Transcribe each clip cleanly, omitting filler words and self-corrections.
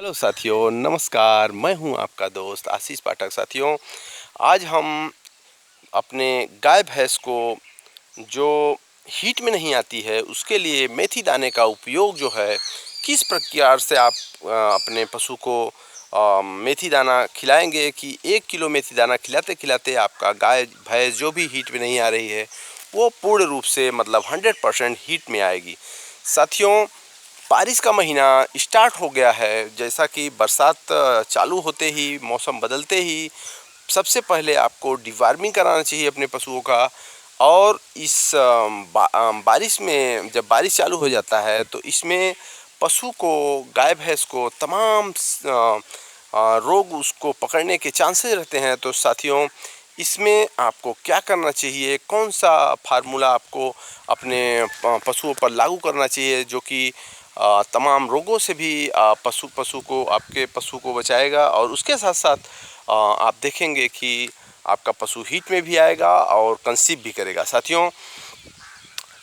Hello साथियों, नमस्कार। मैं हूं आपका दोस्त आशीष पाठक। साथियों, आज हम अपने गाय भैंस को जो हीट में नहीं आती है उसके लिए मेथी दाने का उपयोग जो है किस प्रकार से आप अपने पशु को मेथी दाना खिलाएंगे कि 1 किलो मेथी दाना खिलाते खिलाते आपका गाय भैंस जो भी हीट में नहीं आ रही है वो पूर्ण रूप से मतलब 100% हीट में आएगी। साथियों, बारिश का महीना स्टार्ट हो गया है। जैसा कि बरसात चालू होते ही, मौसम बदलते ही सबसे पहले आपको डिवार्मिंग कराना चाहिए अपने पशुओं का। और इस बारिश में जब बारिश चालू हो जाता है तो इसमें पशु को, गाय भैंस को तमाम रोग उसको पकड़ने के चांसेस रहते हैं। तो साथियों, इसमें आपको क्या करना चाहिए, कौन सा फार्मूला आपको अपने पशुओं पर लागू करना चाहिए जो कि तमाम रोगों से भी पशु को, आपके पशु को बचाएगा। और उसके साथ साथ आप देखेंगे कि आपका पशु हीट में भी आएगा और कंसीव भी करेगा। साथियों,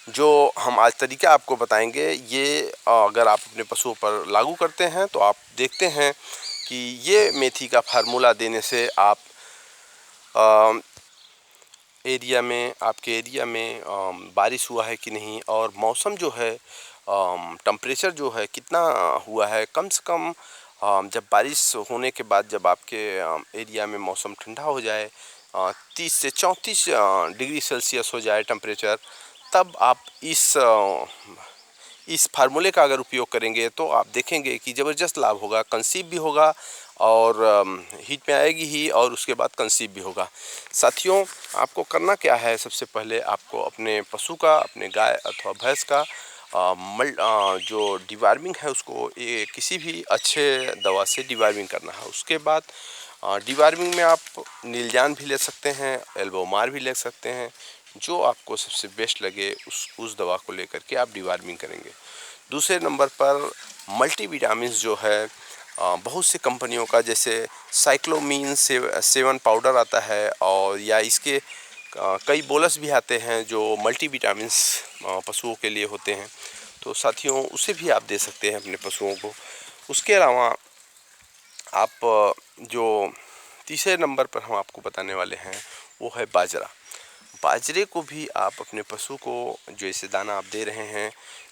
जो हम आज तरीका आपको बताएंगे ये अगर आप अपने पशुओं पर लागू करते हैं तो आप देखते हैं कि ये मेथी का फार्मूला देने से आप आपके एरिया में बारिश हुआ है कि नहीं, और मौसम जो है, टेम्परेचर जो है कितना हुआ है। कम से कम जब बारिश होने के बाद जब आपके एरिया में मौसम ठंडा हो जाए, 30 से 34 डिग्री सेल्सियस हो जाए टेम्परेचर, तब आप इस फार्मूले का अगर उपयोग करेंगे तो आप देखेंगे कि ज़बरदस्त लाभ होगा। कंसीव भी होगा और हीट में आएगी ही, और उसके बाद कंसीव भी होगा। साथियों, आपको करना क्या है, सबसे पहले आपको अपने पशु का, अपने गाय अथवा भैंस का जो डिवार्मिंग है उसको किसी भी अच्छे दवा से डिवार्मिंग करना है। उसके बाद डिवार्मिंग में आप नीलजान भी ले सकते हैं, एल्बोमार भी ले सकते हैं। जो आपको सबसे बेस्ट लगे उस दवा को लेकर के आप डिवार्मिंग करेंगे। दूसरे नंबर पर मल्टीविटामिन्स जो है, बहुत सी कंपनियों का, जैसे साइक्लोमीन 7 पाउडर आता है, और या इसके कई बोलस भी आते हैं जो मल्टीविटामिन्स पशुओं के लिए होते हैं। तो साथियों, उसे भी आप दे सकते हैं अपने पशुओं को। उसके अलावा आप जो तीसरे नंबर पर हम आपको बताने वाले हैं वो है बाजरा। बाजरे को भी आप अपने पशु को, जैसे दाना आप दे रहे हैं,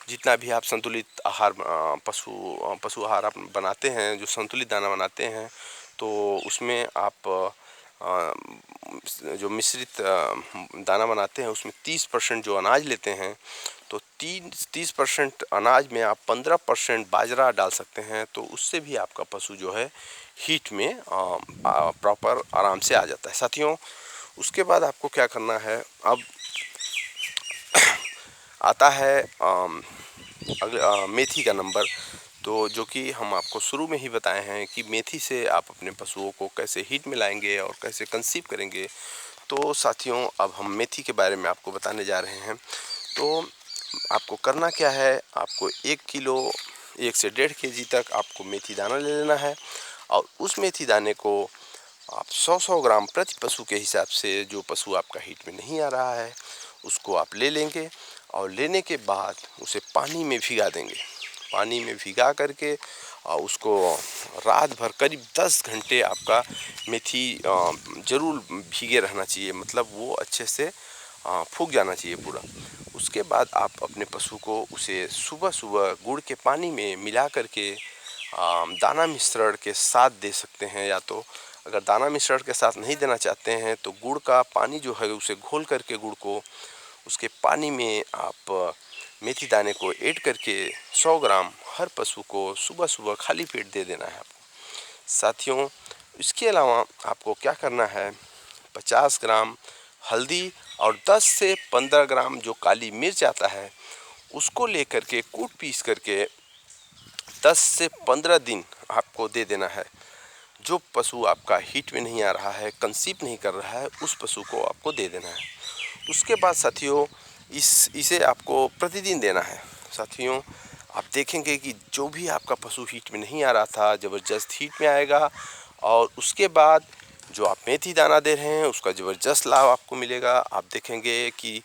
जितना भी आप संतुलित आहार पशु आहार आप बनाते हैं, जो संतुलित दाना बनाते हैं, तो उसमें आप जो मिश्रित दाना बनाते हैं उसमें 30% जो अनाज लेते हैं, तो 30% अनाज में आप 15% बाजरा डाल सकते हैं। तो उससे भी आपका पशु जो है हीट में प्रॉपर आराम से आ जाता है। साथियों, उसके बाद आपको क्या करना है, अब आता है मेथी का नंबर। तो जो कि हम आपको शुरू में ही बताए हैं कि मेथी से आप अपने पशुओं को कैसे हीट में लाएंगे और कैसे कंसीव करेंगे। तो साथियों, अब हम मेथी के बारे में आपको बताने जा रहे हैं। तो आपको करना क्या है, आपको 1 किलो, 1 से 1.5 केजी तक आपको मेथी दाना ले लेना है, और उस मेथी दाने को आप 100 ग्राम प्रति पशु के हिसाब से, जो पशु आपका हीट में नहीं आ रहा है उसको आप ले लेंगे, और लेने के बाद उसे पानी में भिगा देंगे। पानी में भिगा करके उसको रात भर करीब 10 घंटे आपका मेथी ज़रूर भीगे रहना चाहिए, मतलब वो अच्छे से फूक जाना चाहिए पूरा। उसके बाद आप अपने पशु को उसे सुबह सुबह गुड़ के पानी में मिला करके दाना मिश्रण के साथ दे सकते हैं, या तो अगर दाना मिश्रण के साथ नहीं देना चाहते हैं तो गुड़ का पानी जो है उसे घोल करके गुड़ को उसके पानी में आप मेथी दाने को ऐड करके 100 ग्राम हर पशु को सुबह सुबह खाली पेट दे देना है आपको। साथियों, इसके अलावा आपको क्या करना है, 50 ग्राम हल्दी और 10 से 15 ग्राम जो काली मिर्च आता है उसको लेकर के कूट पीस करके 10 से 15 दिन आपको दे देना है। जो पशु आपका हीट में नहीं आ रहा है, कंसीव नहीं कर रहा है, उस पशु को आपको दे देना है। उसके बाद साथियों, इसे आपको प्रतिदिन देना है। साथियों, आप देखेंगे कि जो भी आपका पशु हीट में नहीं आ रहा था, ज़बरदस्त हीट में आएगा, और उसके बाद जो आप मेथी दाना दे रहे हैं उसका ज़बरदस्त लाभ आपको मिलेगा। आप देखेंगे कि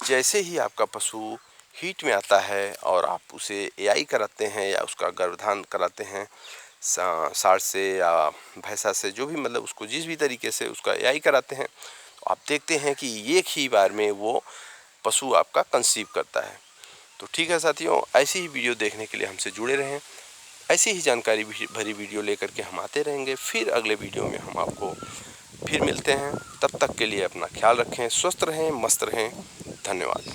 जैसे ही आपका पशु हीट में आता है और आप उसे एआई कराते हैं या उसका गर्भधान कराते हैं, साँड़ से या भैंसा से, जो भी मतलब उसको जिस भी तरीके से उसका एआई कराते हैं, तो आप देखते हैं कि एक ही बार में वो पशु आपका कंसीव करता है। तो ठीक है साथियों, ऐसी ही वीडियो देखने के लिए हमसे जुड़े रहें। ऐसी ही जानकारी भरी वीडियो लेकर के हम आते रहेंगे। फिर अगले वीडियो में हम आपको फिर मिलते हैं। तब तक के लिए अपना ख्याल रखें, स्वस्थ रहें, मस्त रहें। धन्यवाद।